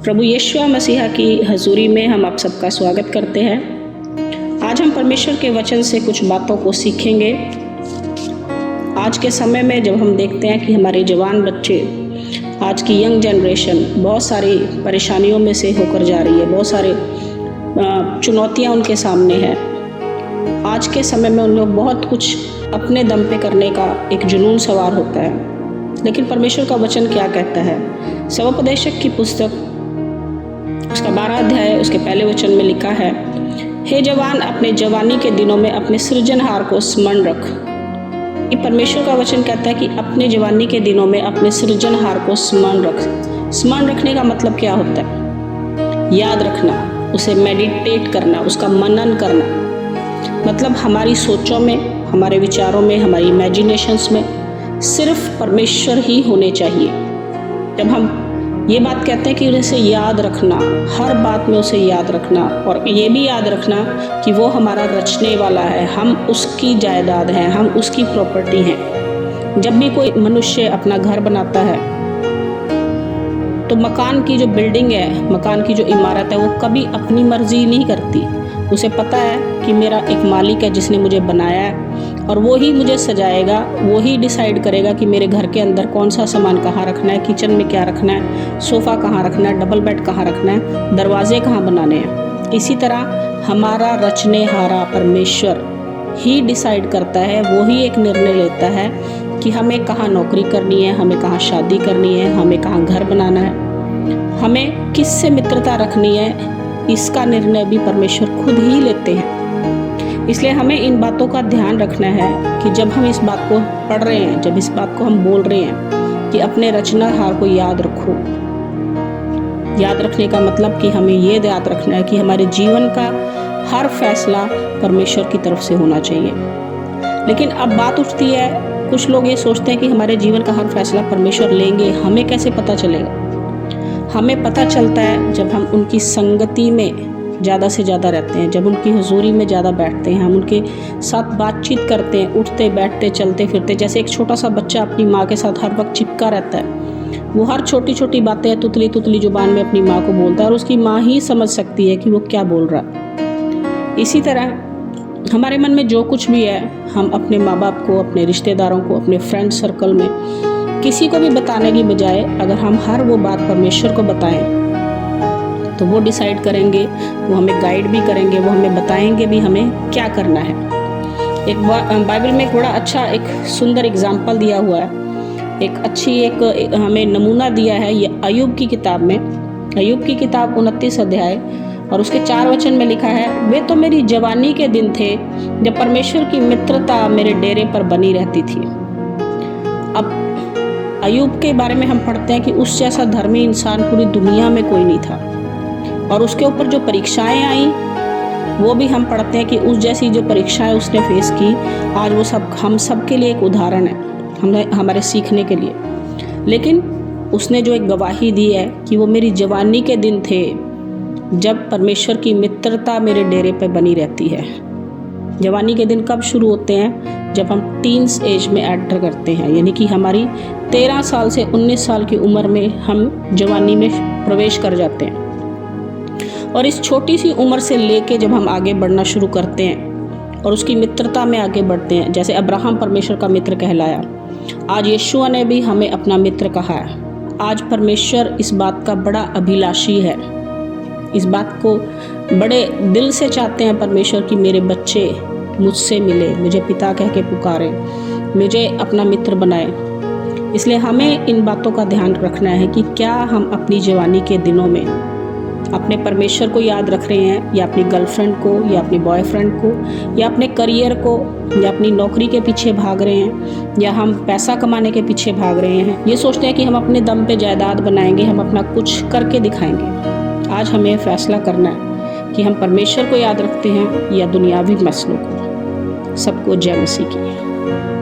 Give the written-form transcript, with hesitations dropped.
प्रभु यीशु मसीह की हजूरी में हम आप सबका स्वागत करते हैं। आज हम परमेश्वर के वचन से कुछ बातों को सीखेंगे। आज के समय में जब हम देखते हैं कि हमारे जवान बच्चे, आज की यंग जनरेशन बहुत सारी परेशानियों में से होकर जा रही है, बहुत सारे चुनौतियां उनके सामने है। आज के समय में उन लोग बहुत कुछ अपने दम पे करने का एक जुनून सवार होता है, लेकिन परमेश्वर का वचन क्या कहता है? सवोपदेशक की पुस्तक उसका 12 अध्याय उसके पहले वचन में लिखा है, हे जवान, अपने जवानी के दिनों में अपने सृजनहार को स्मरण रख। ये परमेश्वर का वचन कहता है कि अपने जवानी के दिनों में अपने सृजनहार को स्मरण रख। स्मरण रखने का मतलब क्या होता है? याद रखना, उसे मेडिटेट करना, उसका मनन करना। मतलब हमारी सोचों में, हमारे विचारों में, हमारी इमेजिनेशंस में सिर्फ परमेश्वर ही होने चाहिए। जब हम ये बात कहते हैं कि उसे याद रखना, हर बात में उसे याद रखना, और ये भी याद रखना कि वो हमारा रचने वाला है, हम उसकी जायदाद हैं, हम उसकी प्रॉपर्टी हैं। जब भी कोई मनुष्य अपना घर बनाता है तो मकान की जो बिल्डिंग है, मकान की जो इमारत है, वो कभी अपनी मर्जी नहीं करती। उसे पता है कि मेरा एक मालिक है जिसने मुझे बनाया है, और वो ही मुझे सजाएगा, वो ही डिसाइड करेगा कि मेरे घर के अंदर कौन सा सामान कहाँ रखना है, किचन में क्या रखना है, सोफ़ा कहाँ रखना है, डबल बेड कहाँ रखना है, दरवाजे कहाँ बनाने हैं। इसी तरह हमारा रचनेहारा परमेश्वर ही डिसाइड करता है, वो ही एक निर्णय लेता है कि हमें कहाँ नौकरी करनी है, हमें कहाँ शादी करनी है, हमें कहाँ घर बनाना है, हमें किससे मित्रता रखनी है। इसका निर्णय भी परमेश्वर खुद ही लेते हैं। इसलिए हमें इन बातों का ध्यान रखना है कि जब हम इस बात को पढ़ रहे हैं, जब इस बात को हम बोल रहे हैं कि अपने रचनाहार को याद रखो। याद रखने का मतलब कि हमें ये याद रखना है कि हमारे जीवन का हर फैसला परमेश्वर की तरफ से होना चाहिए। लेकिन अब बात उठती है, कुछ लोग ये सोचते हैं कि हमारे जीवन का हर फैसला परमेश्वर लेंगे, हमें कैसे पता चलेगा? हमें पता चलता है जब हम उनकी संगति में ज़्यादा से ज़्यादा रहते हैं, जब उनकी हुजूरी में ज़्यादा बैठते हैं, हम उनके साथ बातचीत करते हैं, उठते बैठते चलते फिरते। जैसे एक छोटा सा बच्चा अपनी माँ के साथ हर वक्त चिपका रहता है, वो हर छोटी छोटी बातें तुतली तुतली जुबान में अपनी माँ को बोलता है, और उसकी माँ ही समझ सकती है कि वो क्या बोल रहा है। इसी तरह हमारे मन में जो कुछ भी है, हम अपने माँ बाप को, अपने रिश्तेदारों को, अपने फ्रेंड सर्कल में किसी को भी बताने की बजाय अगर हम हर वो बात परमेश्वर को बताएं तो वो डिसाइड करेंगे, वो हमें गाइड भी करेंगे, वो हमें बताएंगे भी हमें क्या करना है। एक बाइबल में एक बड़ा अच्छा, एक सुंदर एग्जाम्पल दिया हुआ है, एक हमें नमूना दिया है। ये अय्यूब की किताब में, अय्यूब की किताब 29 अध्याय और उसके 4 वचन में लिखा है, वे तो मेरी जवानी के दिन थे जब परमेश्वर की मित्रता मेरे डेरे पर बनी रहती थी। अब अय्यूब के बारे में हम पढ़ते हैं कि उस जैसा धर्मी इंसान पूरी दुनिया में कोई नहीं था, और उसके ऊपर जो परीक्षाएं आई वो भी हम पढ़ते हैं कि उस जैसी जो परीक्षाएं उसने फेस की, आज वो सब हम सब के लिए एक उदाहरण है, हमारे सीखने के लिए। लेकिन उसने जो एक गवाही दी है कि वो मेरी जवानी के दिन थे जब परमेश्वर की मित्रता मेरे डेरे पे बनी रहती है। जवानी के दिन कब शुरू होते हैं? जब हम टीन्स एज में एंटर करते हैं, यानी कि हमारी 13 साल से 19 साल की उम्र में हम जवानी में प्रवेश कर जाते हैं। और इस छोटी सी उम्र से लेके जब हम आगे बढ़ना शुरू करते हैं और उसकी मित्रता में आगे बढ़ते हैं, जैसे अब्राहम परमेश्वर का मित्र कहलाया, आज यीशुआ ने भी हमें अपना मित्र कहा है। आज परमेश्वर इस बात का बड़ा अभिलाषी है, इस बात को बड़े दिल से चाहते हैं परमेश्वर कि मेरे बच्चे मुझसे मिले, मुझे पिता कह के पुकारे, मुझे अपना मित्र बनाए। इसलिए हमें इन बातों का ध्यान रखना है कि क्या हम अपनी जवानी के दिनों में अपने परमेश्वर को याद रख रहे हैं, या अपनी गर्लफ्रेंड को, या अपनी बॉयफ्रेंड को, या अपने करियर को, या अपनी नौकरी के पीछे भाग रहे हैं, या हम पैसा कमाने के पीछे भाग रहे हैं। ये सोचते हैं कि हम अपने दम पे जायदाद बनाएंगे, हम अपना कुछ करके दिखाएंगे। आज हमें फैसला करना है कि हम परमेश्वर को याद रखते हैं या दुनियावी मसलों को। सबको जय मसीह की।